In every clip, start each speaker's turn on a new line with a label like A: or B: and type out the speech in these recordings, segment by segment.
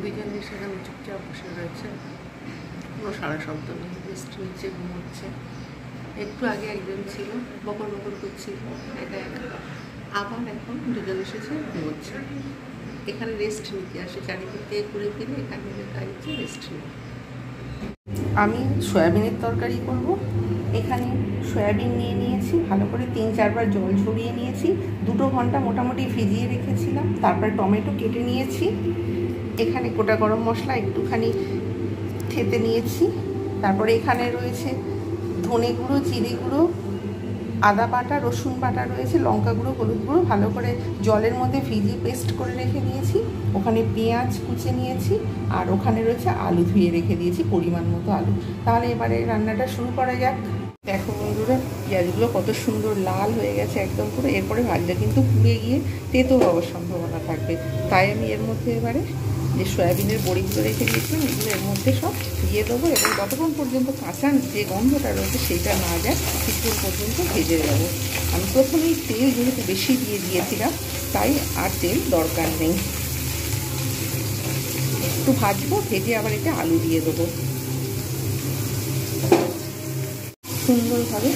A: দুইজনে সেখানে চুপচাপ বসে রয়েছে, কোনো সারা শব্দ নেই, রেস্ট নিচে ঘুমোচ্ছে। একটু আগে একজন ছিল, বকর বকর করছিল একা একা, আবার এখন দুজন এসেছে ঘুমোচ্ছে। এখানে রেস্ট নিতে আসে, চারিদিকে ঘুরে ফিরে এখানে কাজ হচ্ছে রেস্ট নিয়ে। আমি সয়াবিনের তরকারি করব। এখানে সয়াবিন নিয়ে নিয়েছি, ভালো করে 3-4 বার জল ঝরিয়ে নিয়েছি, 2 ঘন্টা মোটামুটি ভিজিয়ে রেখেছিলাম। তারপর টমেটো কেটে নিয়েছি, এখানে গোটা গরম মশলা একটুখানি থেতে নিয়েছি। তারপরে এখানে রয়েছে ধনে গুঁড়ো, জিরে গুঁড়ো, আদা বাটা, রসুন বাটা রয়েছে, লঙ্কা গুঁড়ো, হলুদ গুঁড়ো, ভালো করে জলের মধ্যে ভিজিয়ে পেস্ট করে রেখে দিয়েছি। ওখানে পেঁয়াজ কুচে নিয়েছি, আর ওখানে রয়েছে আলু ধুয়ে রেখে দিয়েছি, পরিমাণ মতো আলু। তাহলে এবারে রান্নাটা শুরু করা যাক। দেখো বন্ধুরা, পেঁয়াজগুলো কত সুন্দর লাল হয়ে গেছে একদম পুরো। এরপরে ভাজলে কিন্তু পুড়ে গিয়ে তেতো হওয়ার সম্ভাবনা থাকবে, তাই আমি এর মধ্যে এবারে যে সয়াবিনের বড়িগুলো রেখে দিয়েছিলাম এগুলো এর মধ্যে সব দিয়ে দেবো, এবং যতক্ষণ পর্যন্ত কাঁচা যে গন্ধটা রয়েছে সেইটা না যায় কিছুক্ষণ পর্যন্ত ভেজে যাবো। আমি প্রথমেই তেল যেহেতু বেশি দিয়ে দিয়েছিলাম তাই আর তেল দরকার নেই। একটু ভাজবো, ভেজে আবার এতে আলু দিয়ে দেবো। সুন্দরভাবে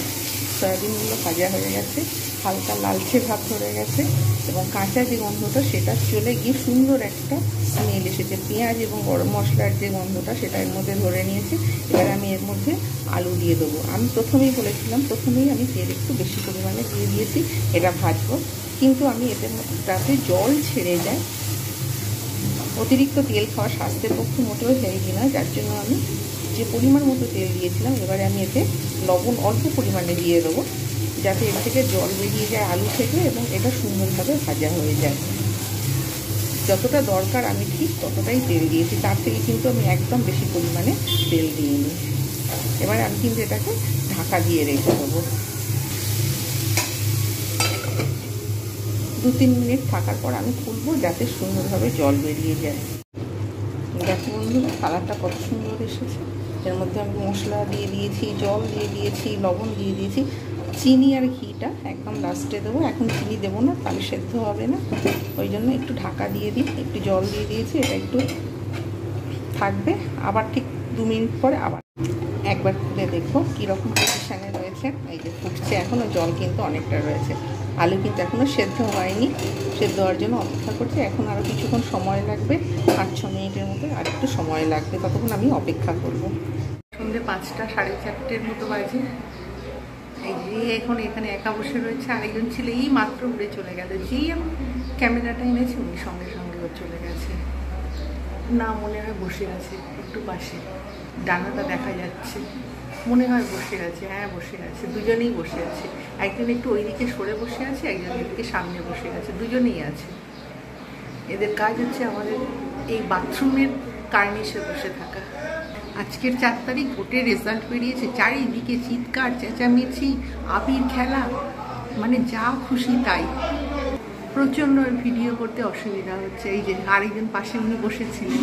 A: সয়াবিনগুলো ভাজা হয়ে গেছে, হালকা লালচে ভাব ধরে গেছে, এবং কাঁচা যে গন্ধটা সেটা চলে গিয়ে সুন্দর একটা স্মেল এসেছে। পেঁয়াজ এবং গরম মশলার যে গন্ধটা সেটা এর মধ্যে ধরে নিয়েছে। এবার আমি এর মধ্যে আলু দিয়ে দেবো। আমি প্রথমেই বলেছিলাম, প্রথমেই আমি তেল একটু বেশি পরিমাণে দিয়ে দিয়েছি, এটা ভাজবো। কিন্তু আমি এটাতে জল ছেড়ে যায়, অতিরিক্ত তেল খাওয়া স্বাস্থ্যের পক্ষে মোটেও হেলদি না, যার জন্য আমি যে পরিমাণ মতো তেল দিয়েছিলাম এবারে আমি এতে লবণ অল্প পরিমাণে দিয়ে দেবো, যাতে এর থেকে জল বেরিয়ে যায় আলু থেকে এবং এটা সুন্দরভাবে ভাজা হয়ে যায়। যতটা দরকার আমি ঠিক ততটাই তেল দিয়েছি, তার থেকে কিন্তু আমি একদম বেশি পরিমাণে তেল দিইনি। এবারে আমি কিন্তু এটাকে ঢাকা দিয়ে রেখে দেবো। 2-3 মিনিট থাকার পর আমি খুলবো, যাতে সুন্দরভাবে জল বেরিয়ে যায়। দেখো বন্ধুরা, কালারটা কত সুন্দর এসেছে। এর মধ্যে আমি মশলা দিয়ে দিয়েছি, জল দিয়ে দিয়েছি, লবণ দিয়ে দিয়েছি, চিনি আর ঘিটা একদম লাস্টে দেবো। এখন চিনি দেবো না, তাহলে সেদ্ধ হবে না, ওই জন্য একটু ঢাকা দিয়ে দিই। একটু জল দিয়ে দিয়েছি, এটা একটু থাকবে। আবার ঠিক 2 মিনিট পরে আবার একবার খুলে দেখবো কীরকম পজিশানে রয়েছে। এই যে ফুটছে এখনও, জল কিন্তু অনেকটা রয়েছে। আলু কিন্তু এখনও সেদ্ধ হয়নি, সেদ্ধ হওয়ার জন্য অপেক্ষা করছি। এখন আরও কিছুক্ষণ সময় লাগবে, 5-6 মিনিটের মতো আর একটু সময় লাগবে, ততক্ষণ আমি অপেক্ষা করব। সন্ধ্যে 5টা 4:30 মতো বাজে। এই যে এখন এখানে একা বসে রয়েছে, আরেকজন ছিল এই মাত্র উড়ে চলে গেল। যেই আমি ক্যামেরাটা এনেছি উনি সঙ্গে সঙ্গে ও চলে গেছে। না, মনে হয় বসে আছে একটু পাশে, ডানাটা দেখা যাচ্ছে, মনে হয় বসে আছে। হ্যাঁ, বসে আছে, দুজনেই বসে আছে। একজন একটু ওইদিকে সরে বসে আছে, একজন এদিকে সামনে বসে আছে, দুজনেই আছে। এদের কাজ হচ্ছে আমাদের এই বাথরুমের কার্নিশে বসে থাকা। আজকের 4 তারিখ, ভোটের রেজাল্ট বেরিয়েছে, চারিদিকে চিৎকার চেঁচামেচি, আবির খেলা, মানে যা খুশি তাই। প্রচণ্ড ভিডিও করতে অসুবিধা হচ্ছে। এই যে আরেকজন পাশে উনি বসেছিলেন,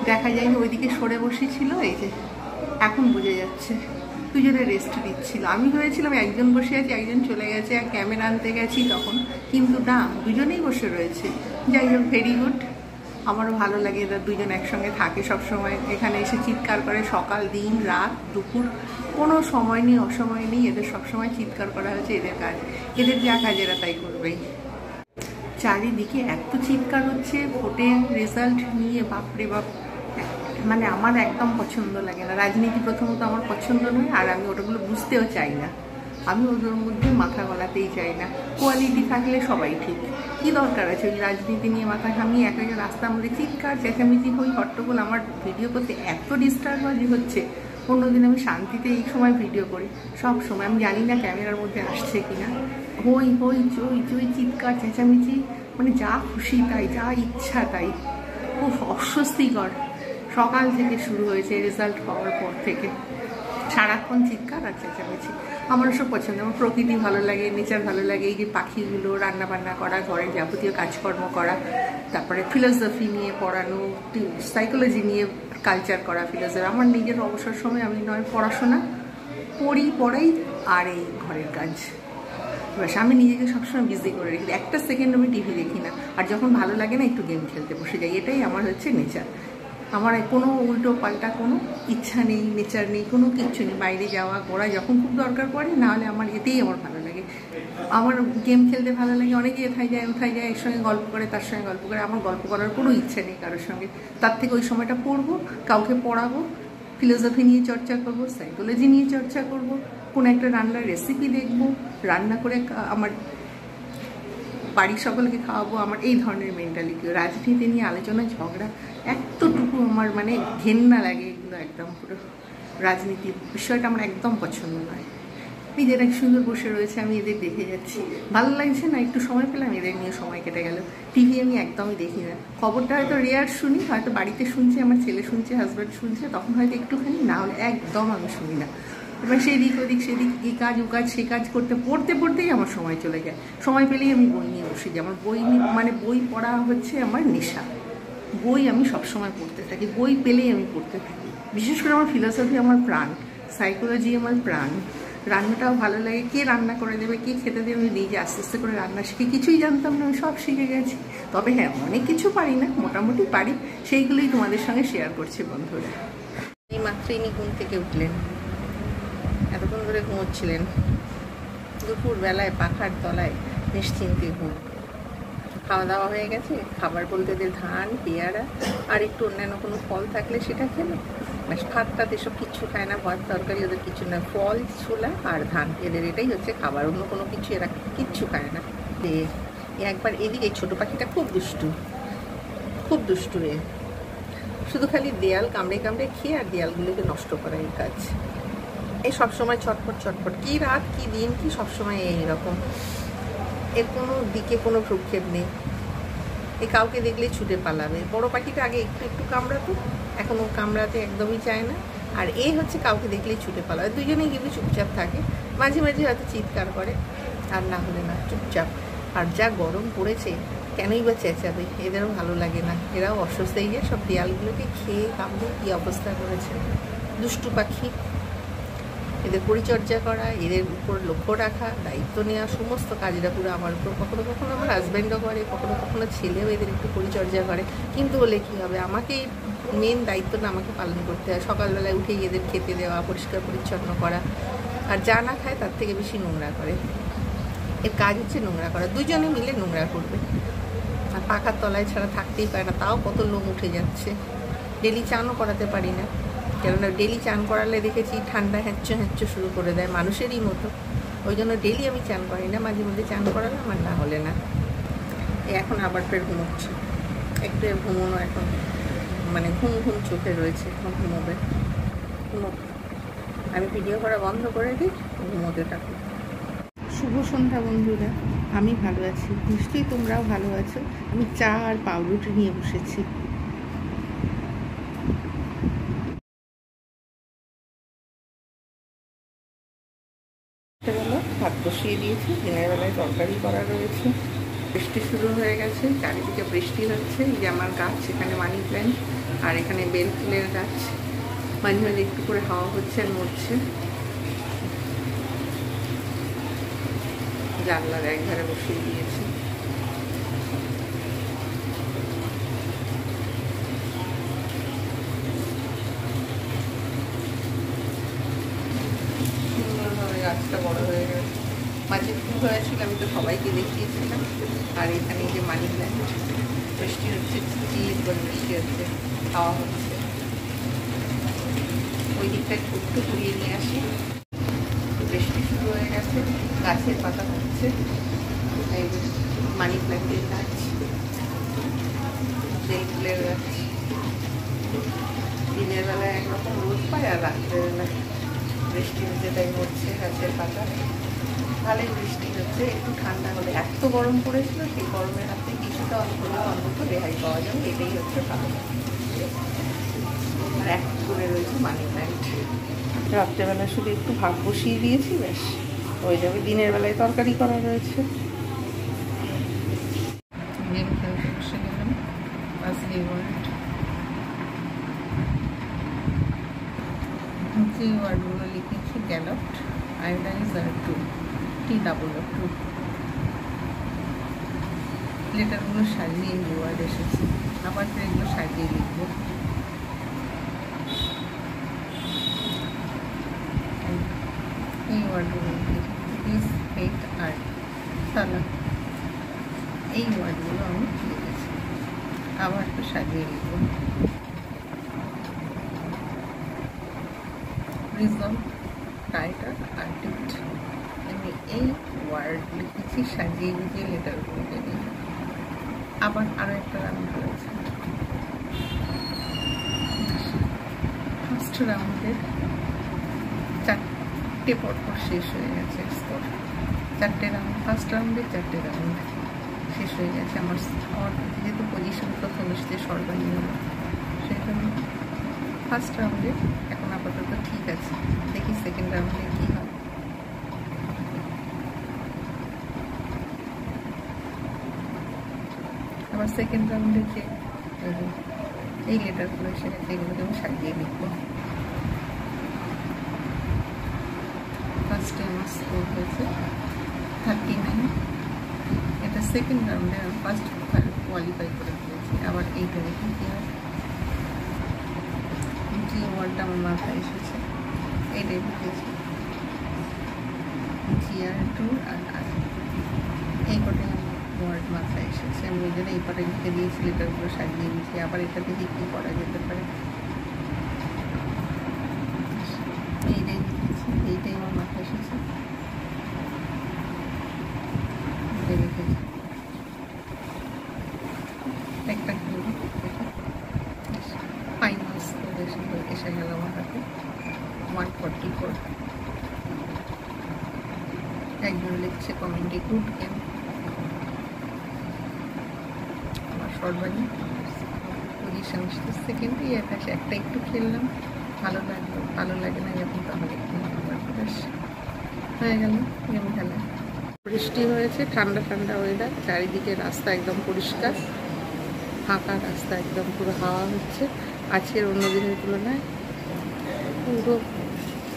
A: দেখা যায়নি, ওইদিকে সরে বসেছিল। এই যে এখন বোঝা যাচ্ছে দুজনে রেস্ট দিচ্ছিল। আমি ভেবেছিলাম একজন বসে আছে, একজন চলে গেছে, আর ক্যামেরা আনতে গেছি তখন, কিন্তু না, দুজনেই বসে রয়েছে। যাই হোক, ভেরি গুড। আমারও ভালো লাগে, এরা দুজন একসঙ্গে থাকে সবসময়, এখানে এসে চিৎকার করে। সকাল, দিন, রাত, দুপুর, কোনো সময় নেই, অসময় নেই, এদের সবসময় চিৎকার করা হয়েছে এদের কাজ। এদের যা কাজ এরা তাই করবেই। চারিদিকে এত চিৎকার হচ্ছে ভোটের রেজাল্ট নিয়ে, বাপরে বাপ। মানে আমার একদম পছন্দ লাগে না রাজনীতি, প্রথমত আমার পছন্দ নয়, আর আমি ওটাগুলো বুঝতেও চাই না। আমি ওদের মধ্যে মাথা গলাতেই চাই না। কোয়ালিটি থাকলে সবাই ঠিক, কী দরকার আছে ওই রাজনীতি নিয়ে মাথা ঘামিয়ে একা একা রাস্তার মধ্যে চিৎকার চেঁচামেচি হই হট্টগোল। আমার ভিডিও করতে এত ডিস্টার্বাজি হচ্ছে। অন্যদিন আমি শান্তিতে এই সময় ভিডিও করি, সব সময়। আমি জানি না ক্যামেরার মধ্যে আসছে কিনা, হই হই চই চই, চিৎকার চেঁচামেচি, মানে যা খুশি তাই, যা ইচ্ছা তাই। খুব অস্বস্তিকর। সকাল থেকে শুরু হয়েছে রেজাল্ট পাওয়ার পর থেকে, সারাক্ষণ চিৎকার আর চেঁচামেচি। আমার সব পছন্দ। আমার প্রকৃতি ভালো লাগে, নেচার ভালো লাগে, এই যে পাখিগুলো, রান্নাবান্না করা, ঘরের যাবতীয় কাজকর্ম করা, তারপরে ফিলোসফি নিয়ে পড়ানো, সাইকোলজি নিয়ে কালচার করা, ফিলোসফি। আমার নিজের অবসর সময় আমি নয় পড়াশোনা পড়াই, আর এই ঘরের কাজ। ব্যাস আমি নিজেকে সবসময় বিজি করে রেখি, একটা সেকেন্ড আমি টিভি দেখি না। আর যখন ভালো লাগে না একটু গেম খেলতে বসে যাই, এটাই আমার হচ্ছে নেচার। আমার কোনো উল্টো পাল্টা কোনো ইচ্ছা নেই, নেচার নেই, কোনো কিচ্ছু নেই। বাইরে যাওয়া করা যখন খুব দরকার পড়ে, নাহলে আমার এতেই আমার ভালো লাগে। আমার গেম খেলতে ভালো লাগে, অনেকে ওথায় যায় এর সঙ্গে গল্প করে, তার সঙ্গে গল্প করে। আমার গল্প করার কোনো ইচ্ছে নেই কারোর সঙ্গে। তার থেকে ওই সময়টা পড়বো, কাউকে পড়াবো, ফিলোসফি নিয়ে চর্চা করব, সাইকোলজি নিয়ে চর্চা করব, কোনো একটা রান্নার রেসিপি দেখব, রান্না করে আমার বাড়ির সকলকে খাওয়াবো। আমার এই ধরনের মেন্টালিটি। রাজনীতি নিয়ে আলোচনা, ঝগড়া এতটুকু আমার মানে ঘেন্না লাগে এগুলো, একদম পুরো রাজনীতির বিষয়টা আমার একদম পছন্দ নয়। এই যে এক সুন্দর বসে রয়েছে, আমি এদের দেখে যাচ্ছি, ভালো লাগছে না, একটু সময় পেলাম, এদের নিয়ে সময় কেটে গেল। টিভি আমি একদমই দেখি না, খবরটা হয়তো রেয়ার শুনি, হয়তো বাড়িতে শুনছে, আমার ছেলে শুনছে, হাজব্যান্ড শুনছে, তখন হয়তো একটুখানি, না হলে একদম আমি শুনি না। এবার সেদিক ওদিক সেদিক, এই কাজ ও কাজ সে কাজ পড়তেই আমার সময় চলে যায়। সময় পেলেই আমি বই নিয়ে বসে যাই। আমার বই মানে বই পড়া হচ্ছে আমার নেশা। বই আমি সবসময় পড়তে থাকি, বই পেলেই আমি পড়তে থাকি। বিশেষ করে আমার ফিলোসফি আমার প্রাণ, সাইকোলজি আমার প্রাণ। রান্নাটাও ভালো লাগে, কে রান্না করে দেবে, কে খেতে দেবে, আমি নিজে আস্তে আস্তে করে রান্না শিখে, কিছুই জানতাম না, আমি সব শিখে গেছি। তবে হ্যাঁ, অনেক কিছু পারি না, মোটামুটি পারি, সেইগুলোই তোমাদের সঙ্গে শেয়ার করছি বন্ধুরা। এই মাত্র ইনি ঘুম থেকে উঠলেন, এতক্ষণ ধরে ঘুমোচ্ছিলেন, দুপুরবেলায় পাখার তলায় নিশ্চিন্তে ঘুম। খাওয়া দাওয়া হয়ে গেছে, খাবার বলতে এদের ধান, পেয়ারা আর একটু অন্যান্য কোনো ফল থাকলে সেটা খেলো। ব্যাস, ভাত টাত এসব কিচ্ছু খায় না, ভাত তরকারি ওদের কিছু না, ফল, ছোলা আর ধান, এদের এটাই হচ্ছে খাবার, অন্য কোনো কিছু এরা কিচ্ছু খায় না। একবার এদিকে এই ছোটো পাখিটা খুব দুষ্টু এ, শুধু খালি দেয়াল কামড়ে কামড়ে খেয়ে আর দেয়ালগুলোকে নষ্ট করা, এই কাজ। এই সবসময় ছটফট, কি রাত কি দিন কি সবসময় এইরকম, এর কোনো দিকে কোনো ভ্রুক্ষেপ নেই। এই কাউকে দেখলেই ছুটে পালাবে। বড় পাখিটা আগে একটু কামড়াতো, এখন ও কামড়াতে একদমই চায় না। আর এই হচ্ছে কাউকে দেখলেই ছুটে পালাবে। দুজনেই কিন্তু চুপচাপ থাকে, মাঝে মাঝে হয়তো চিৎকার করে, আর না হলে না, চুপচাপ। আর যা গরম পড়েছে, কেনই বা চেঁচাবে, এদেরও ভালো লাগে না, এরাও অসুস্থ। এই যে সব দেয়ালগুলোকে খেয়ে কামড়ে কী অবস্থা করেছে। দুষ্টু পাখি, এদের পরিচর্যা করা, এদের উপর লক্ষ্য রাখা, দায়িত্ব নেওয়া, সমস্ত কাজটা পুরো আমার উপর। কখনো কখনো আমার হাজব্যান্ডও করে, কখনো কখনো ছেলেও এদের একটু পরিচর্যা করে। কিন্তু বলে কী হবে, আমাকে মেন দায়িত্বটা আমাকে পালন করতে হয়। সকালবেলায় উঠেই এদের খেতে দেওয়া, পরিষ্কার পরিচ্ছন্ন করা। আর যা না খায় তার থেকে বেশি নোংরা করে। এর কাজ হচ্ছে নোংরা করা, দুজনে মিলে নোংরা করবে। আর পাখার তলায় ছাড়া থাকতেই পারে না, তাও কত লোম উঠে যাচ্ছে। ডেলি চানও করাতে পারি না, কেননা ডেলি চান করালে দেখেছি ঠান্ডা হ্যাঁচ্চো শুরু করে দেয়, মানুষেরই মতো। ওই জন্য ডেলি আমি চান করি না, মাঝে মধ্যে চান করালাম, আর না হলে না। এখন আবার ফের ঘুমোচ্ছে, একটু ঘুমোনো এখন, মানে ঘুম চোখে রয়েছে, এখন ঘুমোবে। আমি ভিডিও করা বন্ধ করে দিই, ঘুমোতে থাকি। শুভ সন্ধ্যা বন্ধুরা, আমি ভালো আছি, নিশ্চয়ই তোমরাও ভালো আছো। আমি চা আর পাউরুটি নিয়ে বসেছি। ভাত বসিয়ে দিয়েছি, দিনের বেলায় তরকারি করা রয়েছে। বৃষ্টি শুরু হয়ে গেছে, চারিদিকে বৃষ্টি হচ্ছে। এই যে আমার গাছ, এখানে মানি প্ল্যান্ট, আর এখানে বেল ফুলের গাছ, মাঝে মাঝে একটু করে হাওয়া হচ্ছে আর নড়ছে। জানলার একধারে বসিয়ে দিয়েছি। সুন্দরভাবে গাছটা বড় হয়ে গেছে। মাঝে ফুল হয়েছিল, আমি তো সবাইকে দেখিয়েছিলাম। আর এখানে এই যে মানি প্ল্যান্ট, বৃষ্টি হচ্ছে, চিট করে বৃষ্টি হচ্ছে, হাওয়া হচ্ছে। ওই দিকটা একটু ঘুরিয়ে নিয়ে আসি। বৃষ্টি শুরু হয়ে গেছে, গাছের পাতা হচ্ছে। এই মানি প্ল্যান্টের গাছ, বেল ফুলের গাছ। দিনের বেলায় একরকম রোদ পায়, আর রাত্রেবেলায় বৃষ্টি হচ্ছে, তাই মরছে গাছের পাতা। ভালোই বৃষ্টি হচ্ছে, একটু ঠান্ডা হলে। এত গরম পড়েছিল, সেই গরমের হাতে কিছুটা অন্তত রেহাই পাওয়া যাবে, এটাই হচ্ছে ভালো। আর এক করে রয়েছে মানি প্ল্যান্ট। রাত্রেবেলা শুধু একটু ভাত বসিয়ে দিয়েছি, ব্যাস হয়ে যাবে। দিনের বেলায় তরকারি করা রয়েছে। গেম খেলতে বসে গেলাম। পাজলি ওয়ার্ল্ড, ওয়ার্ডগুলো লিখেছি গ্যালপ্ট, আয়োডাইজ আর 2 TWO 2। লেটারগুলো সাজিয়ে এই ওয়ার্ড এসেছে, আবার ফের এগুলো সাজিয়ে লিখবো। এই ওয়ার্ডগুলো প্লিজ পেট আর্ট সালা, এই ওয়ার্ডগুলো আমি লিখেছি, আবার একটু সাজিয়ে লিখবো। রিজলভ টাইটার আর্টিস্ট, আমি এই ওয়ার্ড লিখেছি সাজিয়ে লিখে লেটারগুলোকে নিয়ে। আবার আরও একটা রাউন্ড রয়েছে। ফার্স্ট রাউন্ডের 4টে পরপর শেষ হয়ে গেছে স্তর, 4টে রাউন্ড, ফার্স্ট রাউন্ডের 4টে রাউন্ড শেষ হয়ে গেছে। আমার যেহেতু পজিশন প্রথম এসছে সর্বনিম্ন, সেই জন্য ফার্স্ট রাউন্ডে এখন আপাতত ঠিক আছে। দেখি সেকেন্ড রাউন্ডে কী হয়। আবার সেকেন্ড রাউন্ডে যে এই লেটারগুলো এসে গেছে, এগুলোকে আমি সাজিয়ে লিখবো। ফার্স্টে আমার স্কোর হয়েছে 39, এটা সেকেন্ড রাউন্ডে আমি ফার্স্ট কোয়ালিফাই করে দিয়েছি। আবার এইটা দেখি কী হয়। যে ওয়ার্ডটা আমার মাথায় এসেছে এইটাই লিখেছি, GR2 আর এই কটাই আমার ওয়ার্ড মাথায় এসেছে। আমি ওই জন্য এই কটাই লিখে দিয়েছি, লেটারগুলো সাজিয়ে দিয়েছি। আবার এটা দেখি কী করা যেতে পারে। এইটাই লিখেছি, এইটাই আমার মাথায় এসেছে, এটাই লিখেছি। একটা ফাইনাল স্কোর এসে গেল আমার হাতে 144। একজন লিখছে কমেন্টে গুড গেম। আমার সর্বাধিক পজিশন সেকেন্ডে আকাশ, একটা একটু খেললাম, ভালো লাগলো, ভালো লাগে না যখন তাহলে হয়ে গেল গেম খেলা। বৃষ্টি হয়েছে, ঠান্ডা ঠান্ডা ওয়েদার, চারিদিকে রাস্তা একদম পরিষ্কার, ফাঁকা রাস্তা, একদম পুরো হাওয়া হচ্ছে। আজকের অন্য দিনের তুলনায় পুরো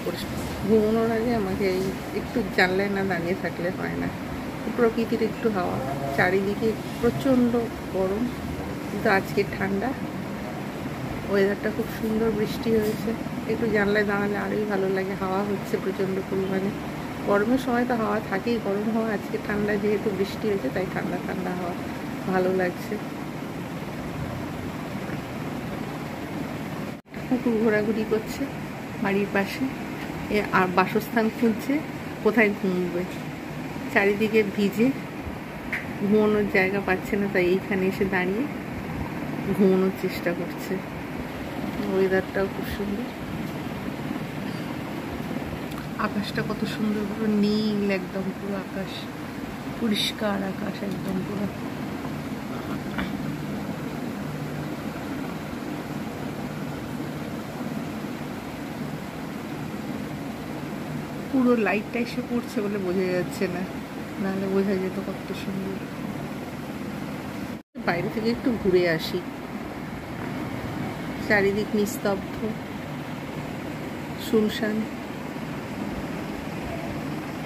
A: পরিষ্কার। ঘুমানোর আগে আমাকে এই একটু জানলায় না দাঁড়িয়ে থাকলে হয় না। প্রকৃতির একটু হাওয়া, চারিদিকে প্রচণ্ড গরম, কিন্তু আজকে ঠান্ডা, ওয়েদারটা খুব সুন্দর, বৃষ্টি হয়েছে, একটু জানলায় দাঁড়ালে আরোই ভালো লাগে। হাওয়া হচ্ছে প্রচণ্ড পরিমাণে, গরমের সময় তো হাওয়া থাকেই, গরম হাওয়া, আজকে ঠান্ডা, যেহেতু বৃষ্টি হয়েছে তাই ঠান্ডা ঠান্ডা হাওয়া, ভালো লাগছে। কুকুর ঘোরাঘুরি করছে বাড়ির পাশে, আর বাসস্থান খুঁজছে কোথায় ঘুমবে, চারিদিকে ভিজে, ঘুমানোর জায়গা পাচ্ছে না, তাই এইখানে এসে দাঁড়িয়ে ঘুমানোর চেষ্টা করছে। ওয়েদারটাও খুব সুন্দর, আকাশটা কত সুন্দর, পুরো নীল একদম, পুরো আকাশ পরিষ্কার, আকাশ একদম পুরো। পুরো লাইটটা এসে পড়ছে বলে বোঝা যাচ্ছে না, নাহলে বোঝা যেত কত সুন্দর। বাইরে থেকে একটু ঘুরে আসি, চারিদিক নিস্তব্ধ, শুনশান,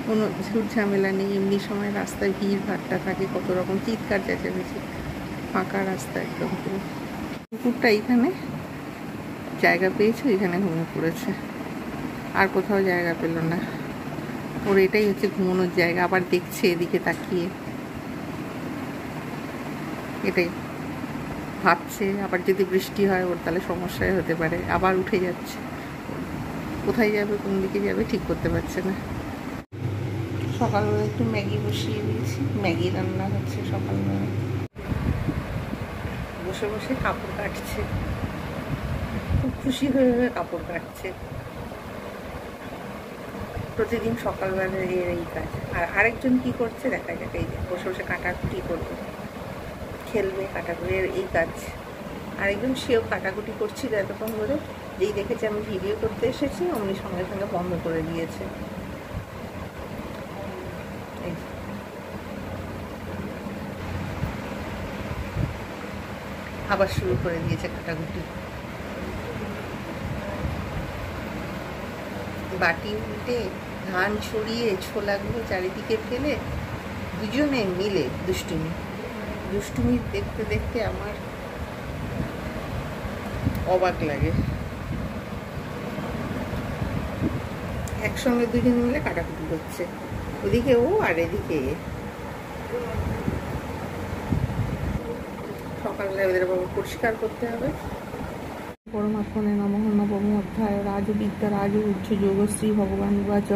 A: কোনো ঝুট ঝামেলা নেই। এমনি সময় রাস্তায় ভিড় ভাট্টা থাকে, কত রকম চিৎকার চেঁচামেচি, ফাঁকা রাস্তা একদম পুরো। কুকুরটা এইখানে জায়গা পেয়েছে, এখানে ঘুমিয়ে পড়েছে, আর কোথাও জায়গা পেল না। ওর এটাই হচ্ছে ঘুমানোর জায়গা। আবার দেখছে এদিকে তাকিয়ে, এটাই ভাবছে আবার যদি বৃষ্টি হয় ওর তাহলে সমস্যায় হতে পারে। আবার উঠে যাচ্ছে, কোথায় যাবে, কোন দিকে যাবে ঠিক করতে পারছে না। সকালবেলা একটু ম্যাগি বসিয়ে দিয়েছি, ম্যাগি রান্না হচ্ছে সকালবেলা। বসে বসে কাপড় কাটছে, খুব খুশি হয়ে হয়ে কাপড় কাটছে। প্রতিদিন সকালবেলা এই কাজ। আর আরেকজন কি করছে দেখা যাক, এই যে বসে বসে কাটাকুটি করবে, খেলবে, কাটাকুটি, এই কাজ। আরেকজন সেও কাটাকুটি করছিল এতক্ষণ ধরে, যেই দেখেছে আমি ভিডিও করতে এসেছি অমনি সঙ্গে সঙ্গে বন্ধ করে দিয়েছে। আবার শুরু করে দিয়েছে কাটাকুটি। বাটি উল্টে, ধান ছড়িয়ে, ছোলাগুলো চারিদিকে ফেলে, দুজনে মিলে দুষ্টুমি। দুষ্টুমি দেখতে দেখতে আমার অবাক লাগে। একসঙ্গে দুজনে মিলে কাটাকুটি করছে, ওদিকে ও আর এদিকে। সকালবেলা ওদের পরিষ্কার করতে হবে। পরমাত্মনে নমঃ নবম অধ্যায় রাজবিদ্যা রাজউজ্জ যোগশ্রী ভগবান উবাচ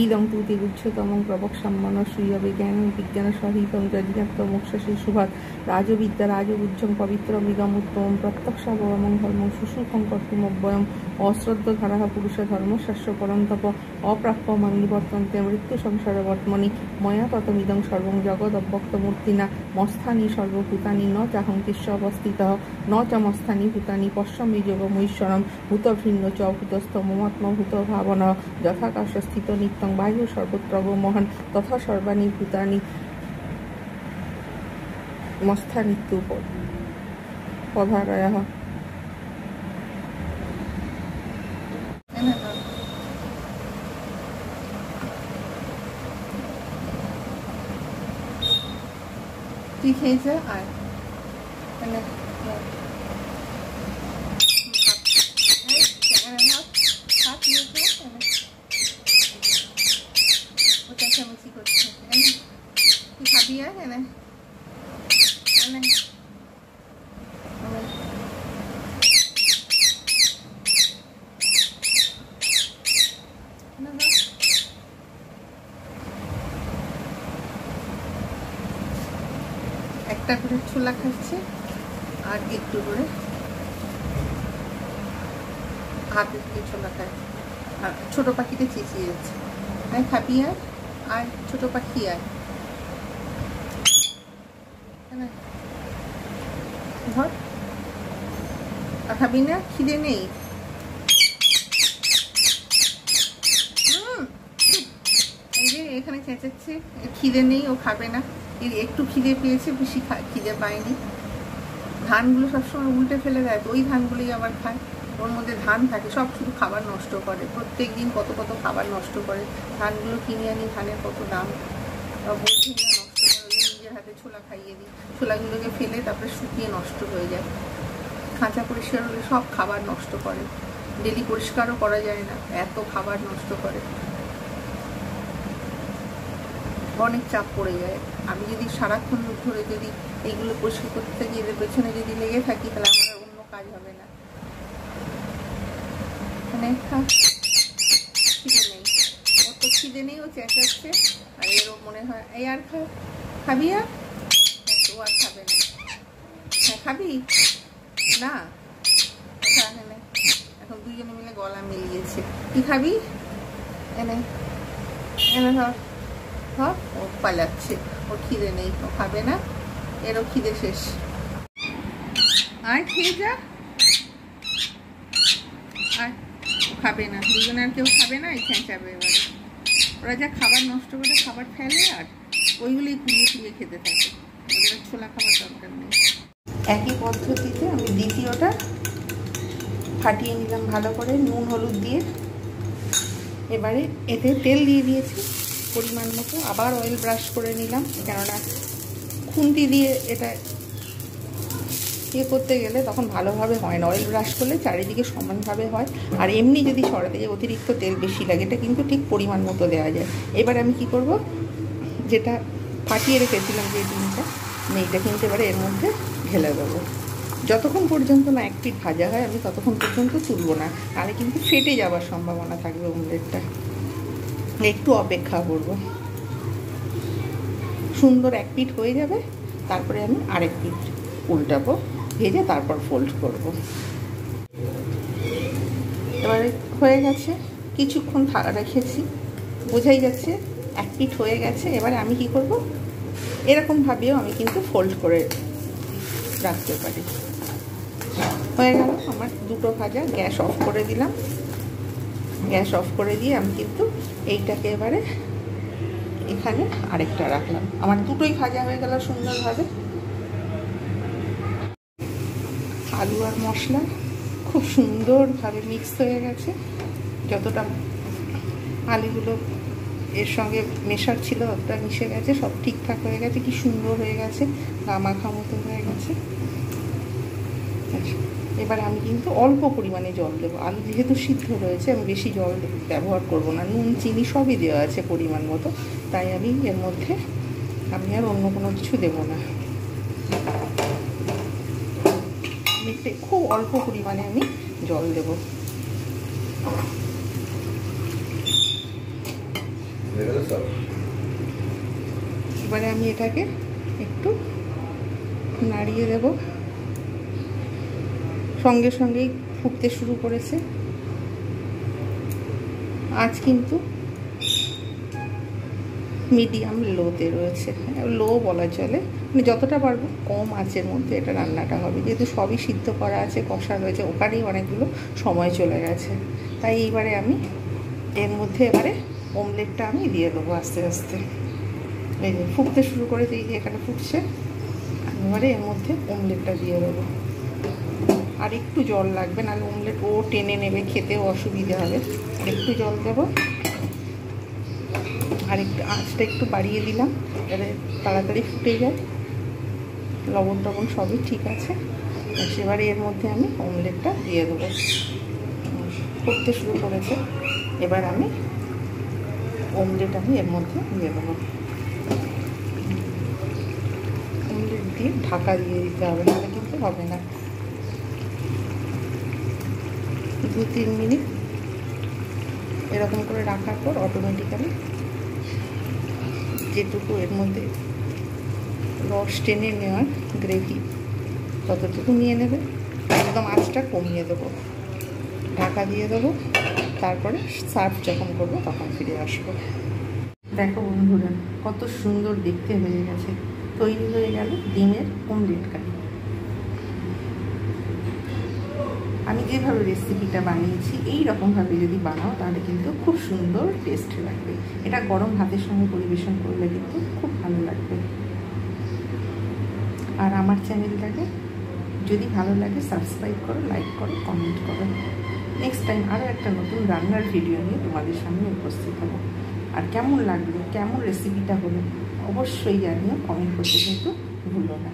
A: ইদং তুতি উচ্চতমং প্রবক্ষ্যাম্যন শ্রীয় বিজ্ঞান বিজ্ঞান সহিতং যজ্ঞাত্ম মোক্ষসী শুভাৎ রাজবিদ্যা রাজউজ্জং পবিত্রমিদং উত্তমং প্রত্যক্ষাবরমং ধর্মং সুসুখং কর্তুমব্যয়ম অশ্রদ্ধধারः পুরুষ ধর্মশাস্ত্র পরম তপ অপ্রাপ্যমাং নিবর্তন্তে মৃত্যু সংসারবর্ত্মনি ময়া ততমিদং সর্বং জগদব্যক্তমূর্তিনা মস্থানি সর্বভূতানি ন চাহংতিস্য অবস্থিতঃ ন চ মস্থানি ভূতানি পশ্যমে যোগমৈশ্বরম ভূত ভিন্ন চ ভূতস্থ মমাত্মভূত ভাবনা যথাকাশ স্থিত নিত্যং বায়ু সর্বত্র মহান তথা সর্বাণি ভূতানি মস্থানিত্যু পধারয়ঃ। তুই খেয়েছে আর চেঁচামেচি করছে, তুই খাবি আর একটা করে ছোলা খাচ্ছে আর একটু করে হাতে দিয়ে ছোলা খায়। আর ছোট পাখিটা চেঁচিয়ে যাচ্ছে, আর খাবি আর ছোট পাখি আর ধর আর খাবি না, খিদে নেই। এই যে এখানে চেঁচাচ্ছে, খিদে নেই, ও খাবে না। একটু খিদে পেয়েছে, বেশি খিদে পায়নি। ধানগুলো সবসময় উল্টে ফেলে দেয়, তো ওই ধানগুলোই আবার খায়। ওর মধ্যে ধান থাকে, সব শুধু খাবার নষ্ট করে, প্রত্যেক দিন কত কত খাবার নষ্ট করে। ধানগুলো কিনে আনি, ধানের কত দাম, বলছি না নষ্ট করে। ওই নিজের হাতে ছোলা খাইয়ে দিই, ছোলাগুলোকে ফেলে তারপরে শুকিয়ে নষ্ট হয়ে যায়। খাঁচা পরিষ্কার হলে সব খাবার নষ্ট করে, ডেলি পরিষ্কারও করা যায় না, এত খাবার নষ্ট করে। অনেক চাপ পড়ে যায়। আমি যদি সারাক্ষণ ধরে যদি এইগুলো পরিষ্কার করতে থাকি, এদের পেছনে যদি লেগে থাকি, তাহলে আমার অন্য কাজ হবে না। মানে খিদে নেই, ওর তো খিদে নেই, ও চেঁচাচ্ছে। আর এরও মনে হয় এই আর খাবি আর, ও আর খাবে না। হ্যাঁ খাবি না, এখন দুজনে মিলে গলা মিলিয়েছে। কি খাবি এনে এনে ধর ধর। ও পালাচ্ছে, ওর খিদে নেই, ও খাবে না, এরও খিদে শেষ। আর খেয়ে যা, আর খাবে না, দুজনে আর কেউ খাবে না, এই চেঁচাবে। এবারে ওরা যা খাবার নষ্ট করে, খাবার ফেলে আর ওইগুলোই কুড়িয়ে কুড়িয়ে খেতে থাকে, ওদের ছোলা খাবার দরকার নেই। একই পদ্ধতিতে আমি দ্বিতীয়টা ফাটিয়ে নিলাম ভালো করে নুন হলুদ দিয়ে। এবারে এতে তেল দিয়ে দিয়েছি পরিমাণ মতো, আবার অয়েল ব্রাশ করে নিলাম, কেননা খুন্তি দিয়ে এটা করতে গেলে তখন ভালোভাবে হয় না। অয়েল ব্রাশ করলে চারিদিকে সমানভাবে হয়, আর এমনি যদি সরাতে যায় অতিরিক্ত তেল বেশি লাগে। এটা কিন্তু ঠিক পরিমাণ মতো দেওয়া যায়। এবার আমি কি করব, যেটা ফাটিয়ে রেখেছিলাম যে ডিমটা, এইটা কিন্তু এবারে এর মধ্যে ঢেলে দেবো। যতক্ষণ পর্যন্ত না এক পিঠ ভাজা হয় আমি ততক্ষণ পর্যন্ত তুলব না, তাহলে কিন্তু ফেটে যাওয়ার সম্ভাবনা থাকবে অমলেটটা। একটু অপেক্ষা করব, সুন্দর এক পিঠ হয়ে যাবে, তারপরে আমি আরেক পিঠ উল্টাবো, ভেজে তারপর ফোল্ড করব। এবারে হয়ে গেছে, কিছুক্ষণ রেখেছি, বোঝাই যাচ্ছে এক পিঠ হয়ে গেছে। এবারে আমি কি করব, এরকমভাবেও আমি কিন্তু ফোল্ড করে রাখতে পারি। হয়ে গেল আমার দুটো ভাজা। গ্যাস অফ করে দিলাম, গ্যাস অফ করে দিয়ে আমি কিন্তু এইটাকে এবারে এখানে আরেকটা রাখলাম। আমার দুটোই ভাজা হয়ে গেল সুন্দরভাবে। আলু আর মশলা খুব সুন্দরভাবে মিক্স হয়ে গেছে। যতটা আলুগুলো এর সঙ্গে মেশার ছিল ওটা মিশে গেছে, সব ঠিকঠাক হয়ে গেছে, কি সুন্দর হয়ে গেছে, গামাখা মতো হয়ে গেছে। এবার আমি কিন্তু অল্প পরিমাণে জল দেবো, আলু যেহেতু সিদ্ধ রয়েছে আমি বেশি জল ব্যবহার করব না, নুন চিনি সবই দেওয়া আছে পরিমাণ মতো, তাই আমি এর মধ্যে আমি আর অন্য কোনো কিছু দেবো না। খুব অল্প পরিমাণে আমি জল দেবো। এবারে আমি এটাকে একটু নাড়িয়ে দেব। সঙ্গে সঙ্গেই ফুটতে শুরু করেছে। আজ কিন্তু মিডিয়াম লোতে রয়েছে, লো বলা চলে, মানে যতটা পারবো কম আঁচের মধ্যে এটা রান্নাটা হবে, যেহেতু সবই সিদ্ধ করা আছে, কষা রয়েছে, ওখানেই অনেকগুলো সময় চলে গেছে। তাই এইবারে আমি এর মধ্যে এবারে অমলেটটা আমি দিয়ে দেবো আস্তে আস্তে। এই যে ফুটতে শুরু করেছে, এই যে এখানে ফুটছে, এবারে এর মধ্যে অমলেটটা দিয়ে দেবো। আর একটু জল লাগবে, নাহলে অমলেট ও টেনে নেবে, খেতেও অসুবিধে হবে। একটু জল দেবো, আর একটু আঁচটা একটু বাড়িয়ে দিলাম, এবারে তাড়াতাড়ি ফুটে যায়। লবণ টবণ সবই ঠিক আছে। এবারে এর মধ্যে আমি অমলেটটা দিয়ে দেবো। ফুটতে শুরু করেছে, এবার আমি অমলেট আমি এর মধ্যে দিয়ে দেবো। অমলেট দিয়ে ঢাকা দিয়ে দিতে হবে, নাহলে কিন্তু হবে না। 2-3 মিনিট এরকম করে রাখার পর অটোমেটিক্যালি যেটুকু এর মধ্যে রস টেনে নেওয়ার গ্রেভি ততটুকু নিয়ে নেবে। একদম আঁচটা কমিয়ে দেবো, ঢাকা দিয়ে দেবো, তারপরে সার্ভ যখন করবো তখন ফিরে আসবো। দেখো বন্ধুরা, কত সুন্দর দেখতে হয়ে গেছে। তৈরি হয়ে গেল ডিমের অমলেট কারি। আমি যেভাবে রেসিপিটা বানিয়েছি এই রকমভাবে যদি বানাও তাহলে কিন্তু খুব সুন্দর টেস্ট লাগবে। এটা গরম ভাতের সঙ্গে পরিবেশন করলে কিন্তু খুব ভালো লাগবে। আর আমার চ্যানেলটাকে যদি ভালো লাগে সাবস্ক্রাইব করো, লাইক করো, কমেন্ট করো। নেক্সট টাইম আরও একটা নতুন রান্নার ভিডিও নিয়ে তোমাদের সামনে উপস্থিত হবো। আর কেমন লাগলো, কেমন রেসিপিটা হলো অবশ্যই জানিও, কমেন্ট করতে কিন্তু ভুলো না।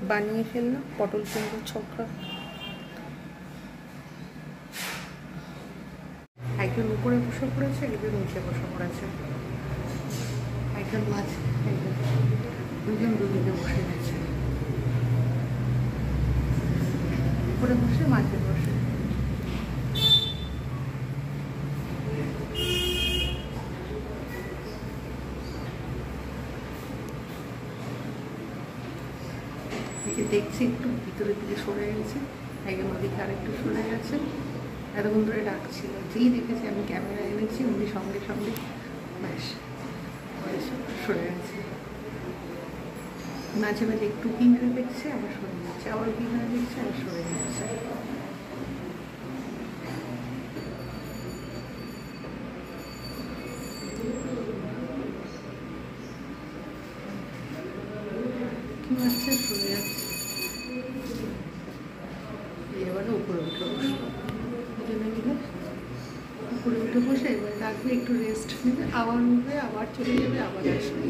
A: বানিয়ে ফেললাম পটল কুমড়োর ছক্কা। একজন উপরে বসে পড়েছে, একজন নিচে বসে পড়েছে, একজন মাঝে, দুজন দুদিকে বসে গেছে। উপরে বসে, মাঝে বসে। দেখছি একটু ভিতরের দিকে সরে গেছে, একজন ওদিকে আরেকটু সরে গেছে। এতক্ষণ ধরে ডাকছিল, যেই দেখেছি আমি ক্যামেরা এনেছি উনি সঙ্গে সঙ্গে ব্যাস সরে গেছে। মাঝে মাঝে একটু কি মেরে দেখছে, আবার সরে যাচ্ছে, আবার কি মেরে দেখছে, আবার সরে যাচ্ছে। কি মারছে, সরে যাচ্ছে। এবারে উপরে উঠে বসলো, দুজনে মিলে উপরে উঠে বসে এবার রাখবে, একটু রেস্ট নেবে, আবার উঠবে, আবার চলে যাবে, আবার আসবে।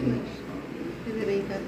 A: এদের এই কাজ।